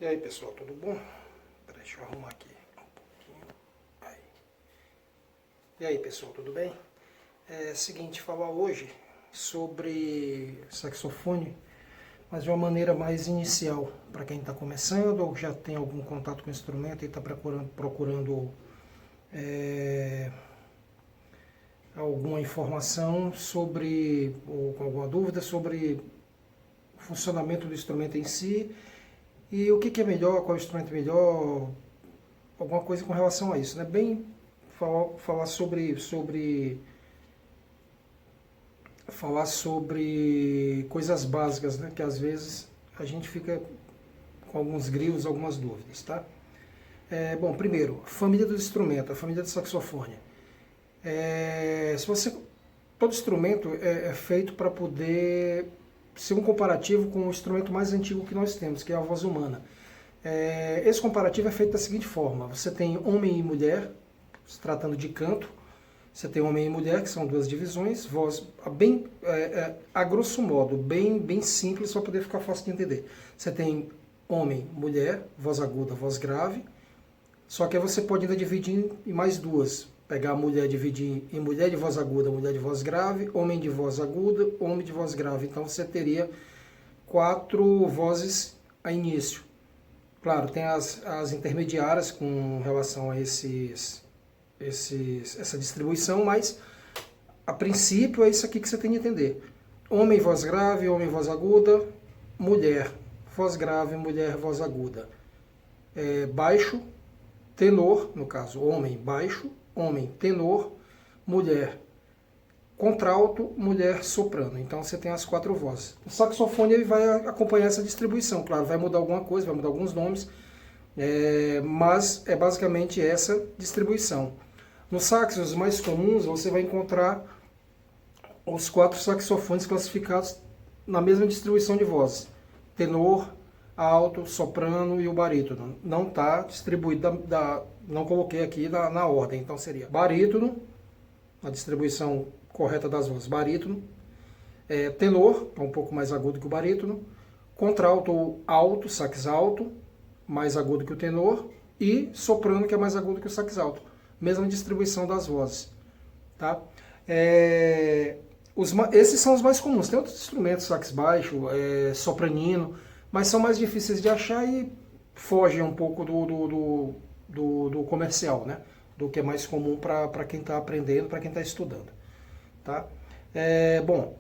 E aí pessoal, tudo bom? Deixa eu arrumar aqui um pouquinho. Aí. E aí pessoal, tudo bem? Seguinte, falar hoje sobre saxofone, mas de uma maneira mais inicial, para quem está começando ou já tem algum contato com o instrumento e está procurando alguma informação sobre, ou com alguma dúvida sobre o funcionamento do instrumento em si. E o que é melhor, qual é o instrumento melhor, alguma coisa com relação a isso, né? Bem, falar sobre coisas básicas, né? Que às vezes a gente fica com alguns grilos, algumas dúvidas, tá? Bom, primeiro, a família do instrumento, a família do saxofone. Todo instrumento é feito para poder ser um comparativo com o instrumento mais antigo que nós temos, que é a voz humana. Esse comparativo é feito da seguinte forma: você tem homem e mulher, se tratando de canto, você tem homem e mulher, que são duas divisões, voz bem, a grosso modo, bem simples, para poder ficar fácil de entender. Você tem homem, mulher, voz aguda, voz grave, só que aí você pode ainda dividir em mais duas. Pegar a mulher, dividir em mulher de voz aguda, mulher de voz grave, homem de voz aguda, homem de voz grave. Então você teria 4 vozes a início. Claro, tem as intermediárias com relação a essa distribuição, mas a princípio é isso aqui que você tem que entender. Homem, voz grave, homem, voz aguda, mulher, voz grave, mulher, voz aguda. Baixo, tenor, no caso, homem, baixo, homem, tenor, mulher, contralto, mulher, soprano. Então você tem as 4 vozes. O saxofone ele vai acompanhar essa distribuição, claro, vai mudar alguma coisa, vai mudar alguns nomes, mas é basicamente essa distribuição. Nos saxos mais comuns você vai encontrar os 4 saxofones classificados na mesma distribuição de vozes: tenor, alto, soprano e o barítono. Não está distribuído, não coloquei aqui na ordem, então seria barítono, a distribuição correta das vozes, barítono, tenor, é um pouco mais agudo que o barítono, contralto alto, sax alto, mais agudo que o tenor, e soprano, que é mais agudo que o sax alto. Mesma distribuição das vozes. Tá? Esses são os mais comuns. Tem outros instrumentos, sax baixo, sopranino, mas são mais difíceis de achar e fogem um pouco do comercial, né? Do que é mais comum para quem está aprendendo, para quem está estudando. Tá? Bom,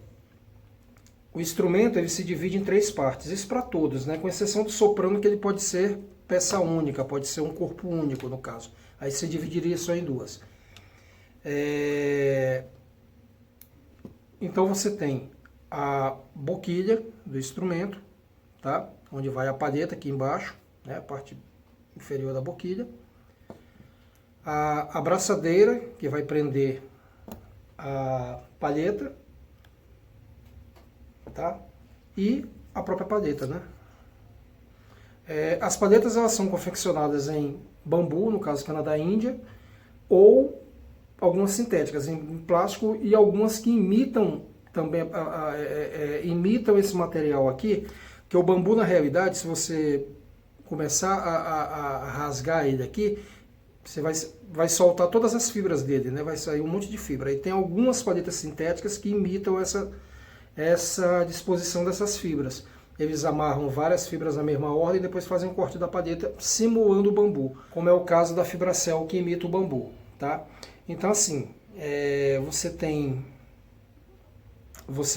o instrumento ele se divide em 3 partes, isso para todos, né? Com exceção do soprano, que ele pode ser peça única, pode ser um corpo único no caso. Aí você dividiria só em 2. Então você tem a boquilha do instrumento, tá? Onde vai a palheta aqui embaixo, né? A parte inferior da boquilha. A abraçadeira, que vai prender a palheta, tá? E a própria palheta, né? As palhetas elas são confeccionadas em bambu, no caso Canadá e Índia, ou algumas sintéticas em plástico, e algumas que imitam também imitam esse material aqui, que o bambu, na realidade, se você começar a rasgar ele aqui, você vai soltar todas as fibras dele, né? Vai sair um monte de fibra. E tem algumas palhetas sintéticas que imitam essa disposição dessas fibras. Eles amarram várias fibras na mesma ordem e depois fazem um corte da palheta simulando o bambu, como é o caso da Fibracel, que imita o bambu. Tá? Então assim, você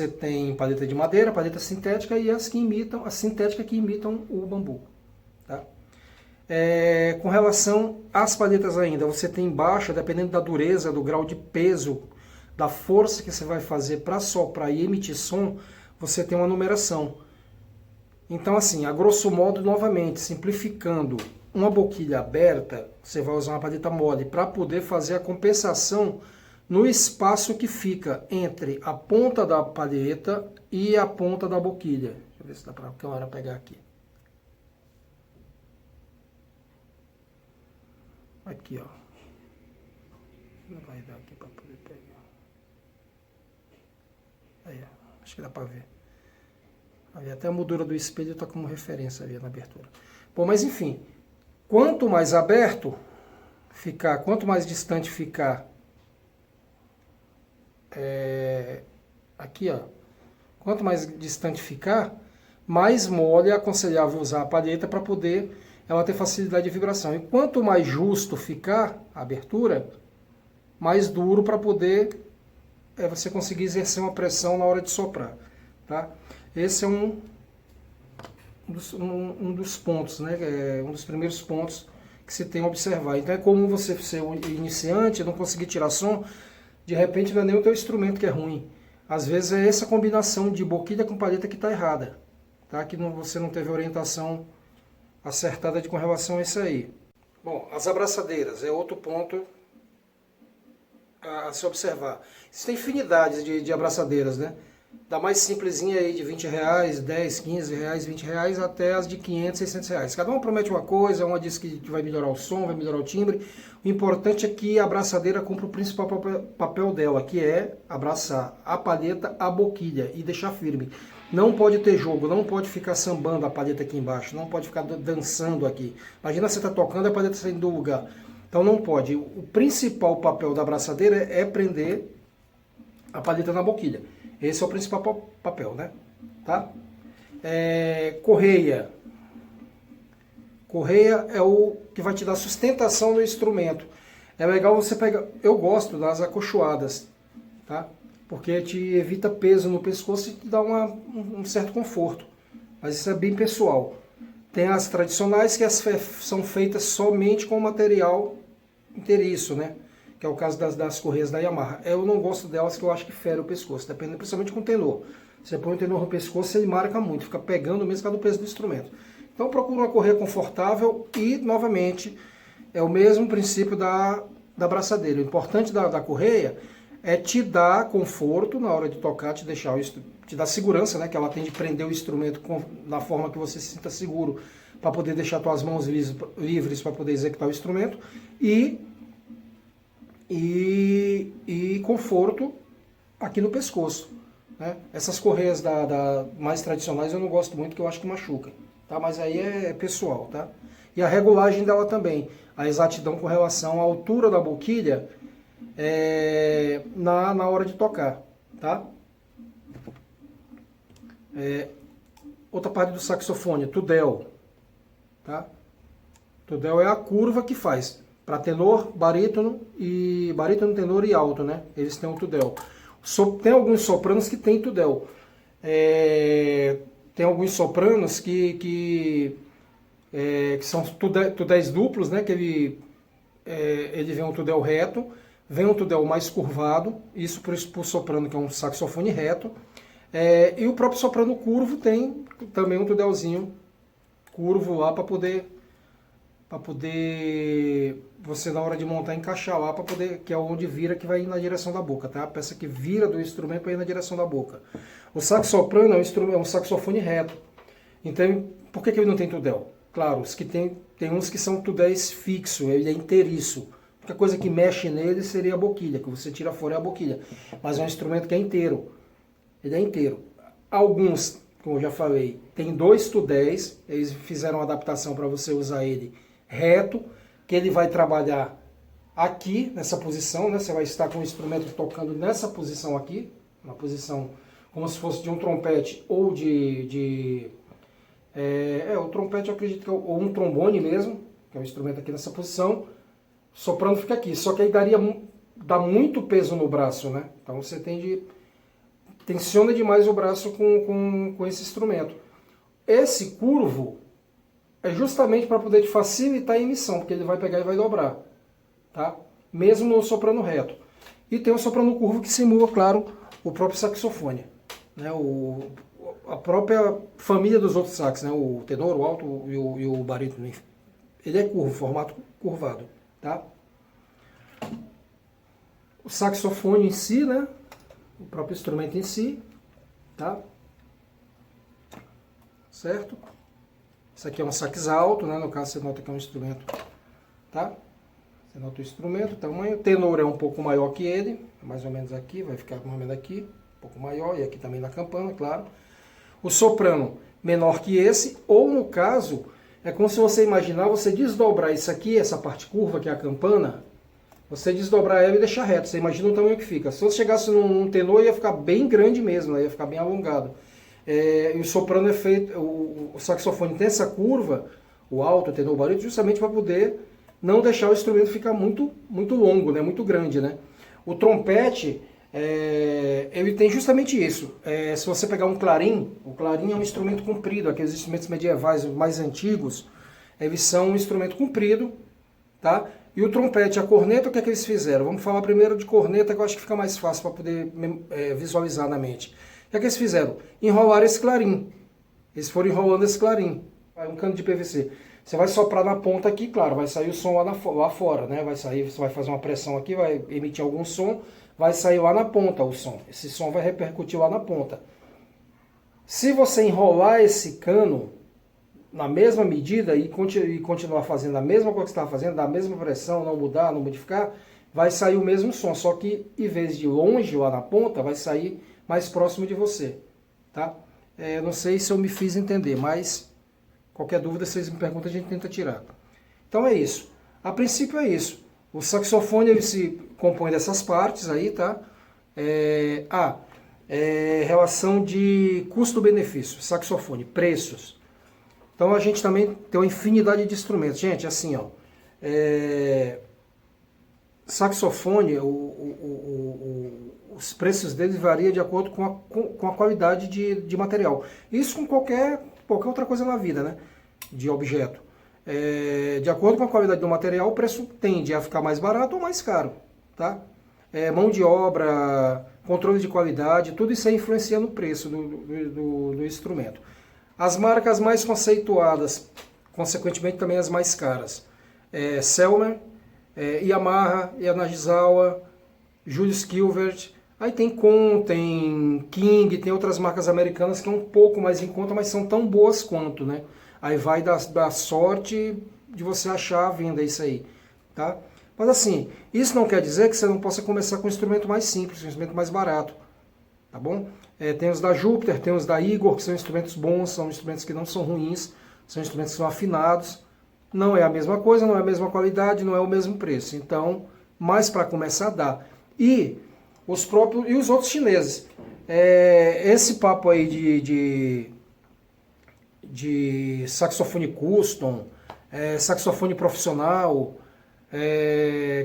tem palheta de madeira, palheta sintética e a sintética que imitam o bambu. Tá? Com relação às palhetas ainda, você tem baixa, dependendo da dureza, do grau de peso, da força que você vai fazer para soprar e emitir som, você tem uma numeração. Então assim, a grosso modo, novamente, simplificando, uma boquilha aberta, você vai usar uma palheta mole para poder fazer a compensação no espaço que fica entre a ponta da palheta e a ponta da boquilha. Deixa eu ver se dá para a câmera pegar aqui. Aqui, ó. Não vai dar aqui para poder pegar. Aí, ó. Acho que dá para ver. Ali, até a moldura do espelho está como referência ali na abertura. Bom, mas enfim, quanto mais aberto ficar, quanto mais distante ficar, aqui ó, quanto mais distante ficar, mais mole é aconselhável usar a palheta para poder ela ter facilidade de vibração. E quanto mais justo ficar a abertura, mais duro para poder você conseguir exercer uma pressão na hora de soprar. Tá? Esse é um dos pontos, né? Um dos primeiros pontos que se tem a observar. Então é comum você ser um iniciante, não conseguir tirar som, de repente não é nem o teu instrumento que é ruim. Às vezes é essa combinação de boquilha com palheta que está errada, tá? Que você não teve orientação acertada com relação a isso aí. Bom, as abraçadeiras é outro ponto a se observar. Existem infinidades de abraçadeiras, né? Da mais simplesinha aí de 20 reais, 10, 15 reais, 20 reais, até as de 500, 600 reais. Cada uma promete uma coisa, uma diz que vai melhorar o som, vai melhorar o timbre. O importante é que a abraçadeira cumpra o principal papel dela, que é abraçar a palheta à boquilha e deixar firme. Não pode ter jogo, não pode ficar sambando a palheta aqui embaixo, não pode ficar dançando aqui. Imagina você está tocando e a palheta saindo do lugar. Então não pode. O principal papel da abraçadeira é prender a palheta na boquilha. Esse é o principal papel, né? Tá? Correia. Correia é o que vai te dar sustentação no instrumento. É legal você pegar... Eu gosto das acolchoadas, tá? Porque te evita peso no pescoço e te dá um certo conforto. Mas isso é bem pessoal. Tem as tradicionais que são feitas somente com material inteiriço, né? Que é o caso das correias da Yamaha. Eu não gosto delas, que eu acho que fere o pescoço, dependendo principalmente com o tenor. Você põe o tenor no pescoço, ele marca muito, fica pegando mesmo por causa do peso do instrumento. Então procura uma correia confortável e, novamente, é o mesmo princípio da abraçadeira. O importante da correia é te dar conforto na hora de tocar, te dar segurança, né? Que ela tem de prender o instrumento na forma que você se sinta seguro, para poder deixar suas mãos livres para poder executar o instrumento, e conforto aqui no pescoço, né? Essas correias mais tradicionais eu não gosto muito, que eu acho que machuca, tá? Mas aí é pessoal, tá? E a regulagem dela também, a exatidão com relação à altura da boquilha na hora de tocar, tá? Outra parte do saxofone, tudel, tá? Tudel é a curva que faz para tenor, barítono, tenor e alto, né? Eles têm o tudel. Tem alguns sopranos que tem tudel. Tem alguns sopranos que são tudéis duplos, né? Que ele vem um tudel reto, vem um tudel mais curvado, isso por soprano, que é um saxofone reto. E o próprio soprano curvo tem também um tudelzinho curvo lá para poder você, na hora de montar, encaixar lá, que é onde vira, que vai ir na direção da boca, tá? A peça que vira do instrumento vai ir na direção da boca. O sax soprano é um saxofone reto. Então, por que ele não tem tudel? Claro, tem uns que são tudéis fixo, ele é inteiriço. A única coisa que mexe nele seria a boquilha, que você tira fora é a boquilha. Mas é um instrumento que é inteiro. Ele é inteiro. Alguns, como eu já falei, tem 2 tudéis, eles fizeram uma adaptação para você usar ele reto, que ele vai trabalhar aqui, nessa posição, né? Você vai estar com o instrumento tocando nessa posição aqui, uma posição como se fosse de um trompete ou o trompete eu acredito que é ou um trombone mesmo, que é o instrumento aqui nessa posição, soprando fica aqui, só que aí dá muito peso no braço, né? Então você tensiona demais o braço com esse instrumento. Esse curvo é justamente para poder te facilitar a emissão, porque ele vai pegar e vai dobrar, tá? Mesmo no soprano reto. E tem o soprano curvo que simula, claro, o próprio saxofone, né? A própria família dos outros sax, né? O tenor, o alto e o barítono. Ele é curvo, formato curvado, tá? O saxofone em si, né? O próprio instrumento em si, tá? Certo? Isso aqui é um sax alto, né? No caso você nota que é um instrumento, tá? Você nota o instrumento, o tamanho. O tenor é um pouco maior que ele, mais ou menos aqui, vai ficar mais ou menos aqui, um pouco maior, e aqui também na campana, claro. O soprano menor que esse, ou no caso, É como se você imaginar, você desdobrar isso aqui, essa parte curva, que é a campana, você desdobrar ela e deixar reto. Você imagina o tamanho que fica. Se você chegasse num tenor, ia ficar bem grande mesmo, ia ficar bem alongado. E o soprano é feito, o saxofone tem essa curva, o alto, o tenor, o barítono, justamente para poder não deixar o instrumento ficar muito longo, né, muito grande, né? O trompete, ele tem justamente isso. Se você pegar um clarim, o clarim é um instrumento comprido, aqueles instrumentos medievais mais antigos, eles são um instrumento comprido, tá? E o trompete, a corneta, o que é que eles fizeram? Vamos falar primeiro de corneta, que eu acho que fica mais fácil para poder visualizar na mente. O que é que eles fizeram? Enrolaram esse clarim. Eles foram enrolando esse clarim. Um cano de PVC. Você vai soprar na ponta aqui, claro, vai sair o som lá fora, né? Vai sair, você vai fazer uma pressão aqui, vai emitir algum som, vai sair lá na ponta o som. Esse som vai repercutir lá na ponta. Se você enrolar esse cano na mesma medida e continuar fazendo a mesma coisa que você estava fazendo, da mesma pressão, não mudar, não modificar, vai sair o mesmo som, só que em vez de longe lá na ponta, vai sair mais próximo de você, tá? Não sei se eu me fiz entender, mas qualquer dúvida vocês me perguntam, a gente tenta tirar. Então é isso. A princípio é isso. O saxofone ele se compõe dessas partes aí, tá? Relação de custo-benefício, saxofone, preços. Então a gente também tem uma infinidade de instrumentos. Gente, assim, ó, saxofone, os preços deles variam de acordo com a qualidade de material. Isso com qualquer outra coisa na vida, né? De objeto. De acordo com a qualidade do material, o preço tende a ficar mais barato ou mais caro, tá? Mão de obra, controle de qualidade, tudo isso aí influencia no preço do instrumento. As marcas mais conceituadas, consequentemente também as mais caras. Selmer, Yamaha, Yanagisawa, Julius Kilvert. Aí tem Con, tem King, tem outras marcas americanas que é um pouco mais em conta, mas são tão boas quanto, né? Aí vai da sorte de você achar a venda isso aí, tá? Mas assim, isso não quer dizer que você não possa começar com um instrumento mais simples, um instrumento mais barato, tá bom? Tem os da Júpiter, tem os da Igor, que são instrumentos bons, são instrumentos que não são ruins, são instrumentos que são afinados. Não é a mesma coisa, não é a mesma qualidade, não é o mesmo preço. Então, mais para começar dá. E os outros chineses. Esse papo aí de saxofone custom, saxofone profissional,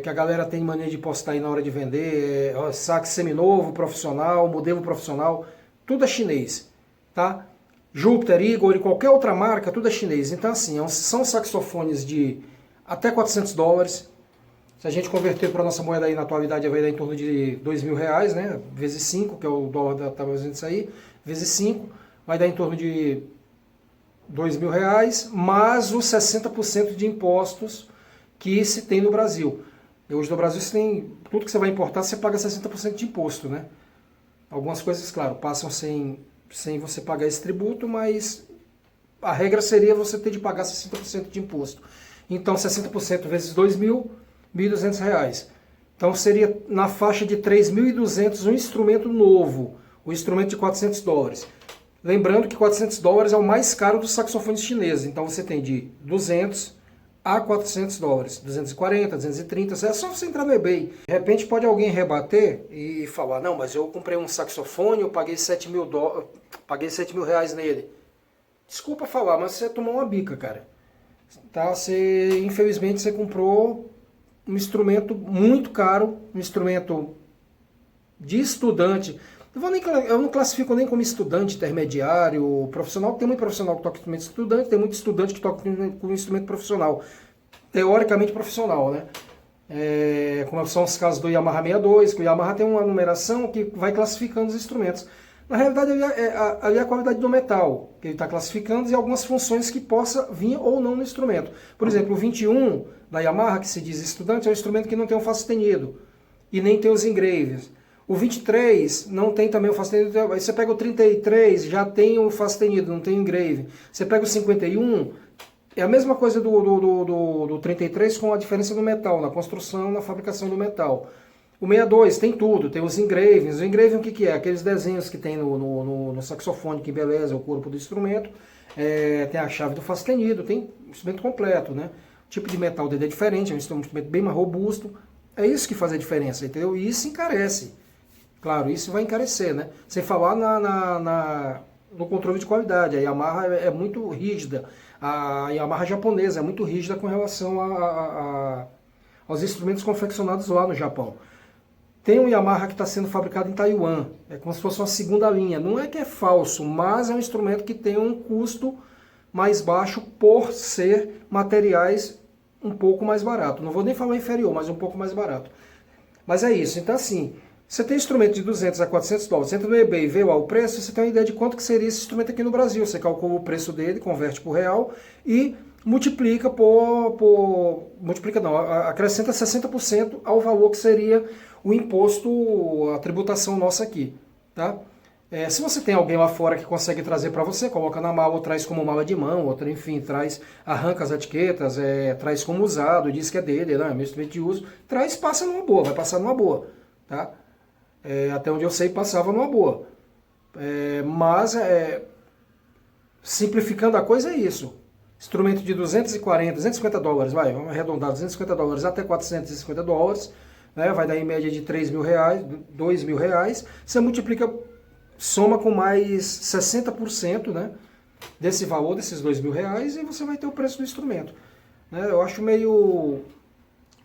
que a galera tem mania de postar aí na hora de vender, sax seminovo, profissional, modelo profissional, tudo é chinês, tá? Júpiter, Igor e qualquer outra marca, tudo é chinês. Então assim, são saxofones de até $400. Se a gente converter para a nossa moeda aí na atualidade, vai dar em torno de R$2.000, né? Vezes 5, que é o dólar da estava fazendo isso aí, vezes 5, vai dar em torno de R$2.000, mais os 60% de impostos que se tem no Brasil. Hoje no Brasil você tem, tudo que você vai importar, você paga 60% de imposto, né? Algumas coisas, claro, passam sem você pagar esse tributo, mas a regra seria você ter de pagar 60% de imposto. Então 60% vezes 2.000, R$1.200. Então seria na faixa de 3.200 um instrumento novo, um instrumento de $400. Lembrando que $400 é o mais caro dos saxofones chineses. Então você tem de 200 a $400, 240, 230, é só você entrar no eBay. De repente pode alguém rebater e falar, não, mas eu comprei um saxofone, eu paguei R$7.000 nele. Desculpa falar, mas você tomou uma bica, cara. Tá? Infelizmente você comprou um instrumento muito caro, um instrumento de estudante. Eu não classifico nem como estudante, intermediário, profissional. Tem muito profissional que toca instrumento estudante, tem muito estudante que toca com instrumento profissional. Teoricamente profissional, né? Como são os casos do Yamaha 62, que o Yamaha tem uma numeração que vai classificando os instrumentos. Na realidade, ali é a qualidade do metal que ele está classificando e algumas funções que possa vir ou não no instrumento. Por exemplo, o 21 da Yamaha, que se diz estudante, é um instrumento que não tem um Fá sustenido e nem tem os engraves. O 23 não tem também o Fá sustenido. Aí você pega o 33, já tem o Fá sustenido, não tem o engrave. Você pega o 51, é a mesma coisa do 33 com a diferença do metal, na construção, na fabricação do metal. O 62 tem tudo, tem os engravings. O engraving o que é? Aqueles desenhos que tem no saxofone que embeleza o corpo do instrumento. tem a chave do fastenido, tem instrumento completo, né? O tipo de metal dele é diferente, é um instrumento bem mais robusto. É isso que faz a diferença, entendeu? E isso encarece. Claro, isso vai encarecer, né? Sem falar no controle de qualidade. A Yamaha é muito rígida. A Yamaha japonesa é muito rígida com relação aos instrumentos confeccionados lá no Japão. Tem um Yamaha que está sendo fabricado em Taiwan. É como se fosse uma segunda linha. Não é que é falso, mas é um instrumento que tem um custo mais baixo por ser materiais um pouco mais barato. Não vou nem falar inferior, mas um pouco mais barato. Mas é isso. Então assim, você tem instrumento de 200 a 400 dólares, você entra no eBay e vê lá o preço, você tem uma ideia de quanto que seria esse instrumento aqui no Brasil. Você calcula o preço dele, converte por real e multiplica multiplica não, acrescenta 60% ao valor que seria o imposto, a tributação nossa aqui, tá? Se você tem alguém lá fora que consegue trazer para você, coloca na mala, ou traz como mala de mão, outra, enfim, arranca as etiquetas, traz como usado, diz que é dele, né, meu instrumento de uso, traz, passa numa boa, vai passar numa boa, tá? Até onde eu sei, passava numa boa. Mas, simplificando a coisa, é isso. Instrumento de 250 dólares, vamos arredondar, 250 dólares até 450 dólares, né, vai dar em média de 3 mil reais, 2 mil reais, você multiplica, soma com mais 60%, né, desse valor, desses 2 mil reais, e você vai ter o preço do instrumento. Eu acho meio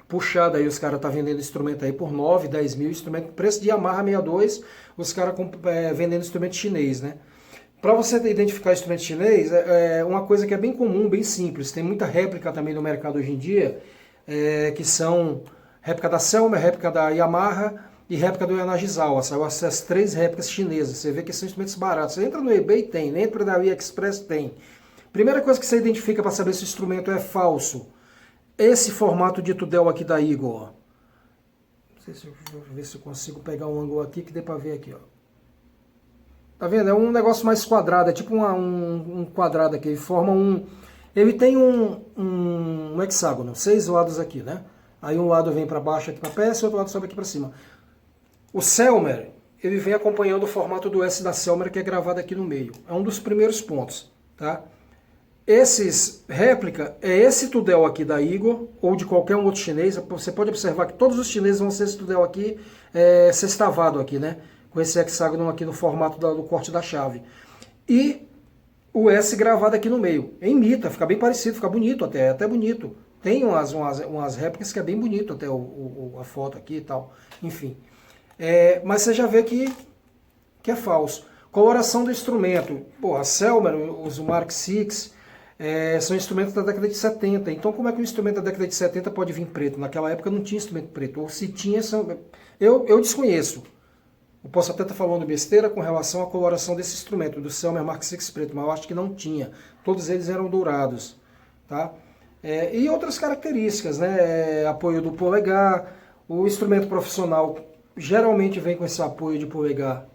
puxado aí, os caras estão vendendo instrumento aí por 9, 10 mil, instrumento, preço de Yamaha 62, os caras vendendo instrumento chinês, né. Para você identificar instrumento chinês, é uma coisa que é bem comum, bem simples. Tem muita réplica também no mercado hoje em dia, que são réplica da Selmer, réplica da Yamaha e réplica do Yanagisawa. São essas 3 réplicas chinesas. Você vê que são instrumentos baratos. Você entra no eBay, tem. Entra na AliExpress, tem. Primeira coisa que você identifica para saber se o instrumento é falso. Esse formato de Tudel aqui da Eagle. Ó. Não sei se eu vou ver se eu consigo pegar um ângulo aqui que dê para ver aqui, ó. Tá vendo? É um negócio mais quadrado, é tipo um quadrado aqui. Ele forma ele tem um hexágono, 6 lados aqui, né? Aí um lado vem para baixo aqui para peça e o outro lado sobe aqui para cima. O Selmer, ele vem acompanhando o formato do S da Selmer, que é gravado aqui no meio. É um dos primeiros pontos, tá? Esses réplica é esse Tudel aqui da Eagle, ou de qualquer um outro chinês. Você pode observar que todos os chineses vão ser esse Tudel aqui, sextavado aqui, né? Com esse hexágono aqui no formato do corte da chave. E o S gravado aqui no meio. Imita, fica bem parecido, fica bonito até bonito. Tem umas réplicas que é bem bonito até a foto aqui e tal. Enfim. Mas você já vê que é falso. Coloração do instrumento. Pô, a Selmer, os Mark VI, são instrumentos da década de 70. Então como é que um instrumento da década de 70 pode vir preto? Naquela época não tinha instrumento preto. Ou se tinha, eu desconheço. Eu posso até estar falando besteira com relação à coloração desse instrumento, do Selmer Mark VI preto, mas eu acho que não tinha. Todos eles eram dourados. Tá? E outras características, né? Apoio do polegar. O instrumento profissional geralmente vem com esse apoio de polegar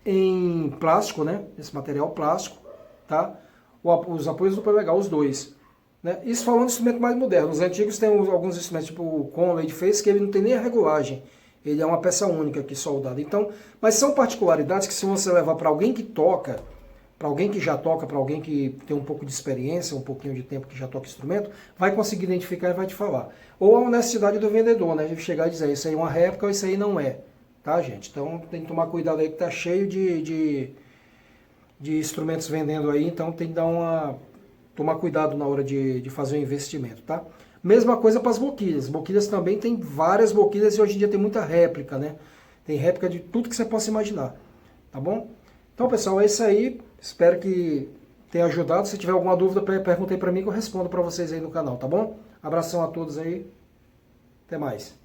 em plástico, né? Esse material plástico. Tá? Os apoios do polegar, os dois. Né? Isso falando de instrumento mais moderno. Os antigos têm alguns instrumentos, tipo o Conley fez, que ele não tem nem a regulagem. Ele é uma peça única aqui soldada. Então, mas são particularidades que se você levar para alguém que toca, para alguém que já toca, para alguém que tem um pouco de experiência, um pouquinho de tempo que já toca instrumento, vai conseguir identificar e vai te falar. Ou a honestidade do vendedor, né? De chegar e dizer, isso aí é uma réplica ou isso aí não é. Tá, gente? Então tem que tomar cuidado aí que tá cheio de instrumentos vendendo aí, então tem que tomar cuidado na hora de fazer o investimento, tá? Mesma coisa para as boquilhas. Boquilhas também tem várias boquilhas e hoje em dia tem muita réplica, né? Tem réplica de tudo que você possa imaginar, tá bom? Então, pessoal, é isso aí. Espero que tenha ajudado. Se tiver alguma dúvida, perguntei para mim que eu respondo para vocês aí no canal, tá bom? Abração a todos aí. Até mais.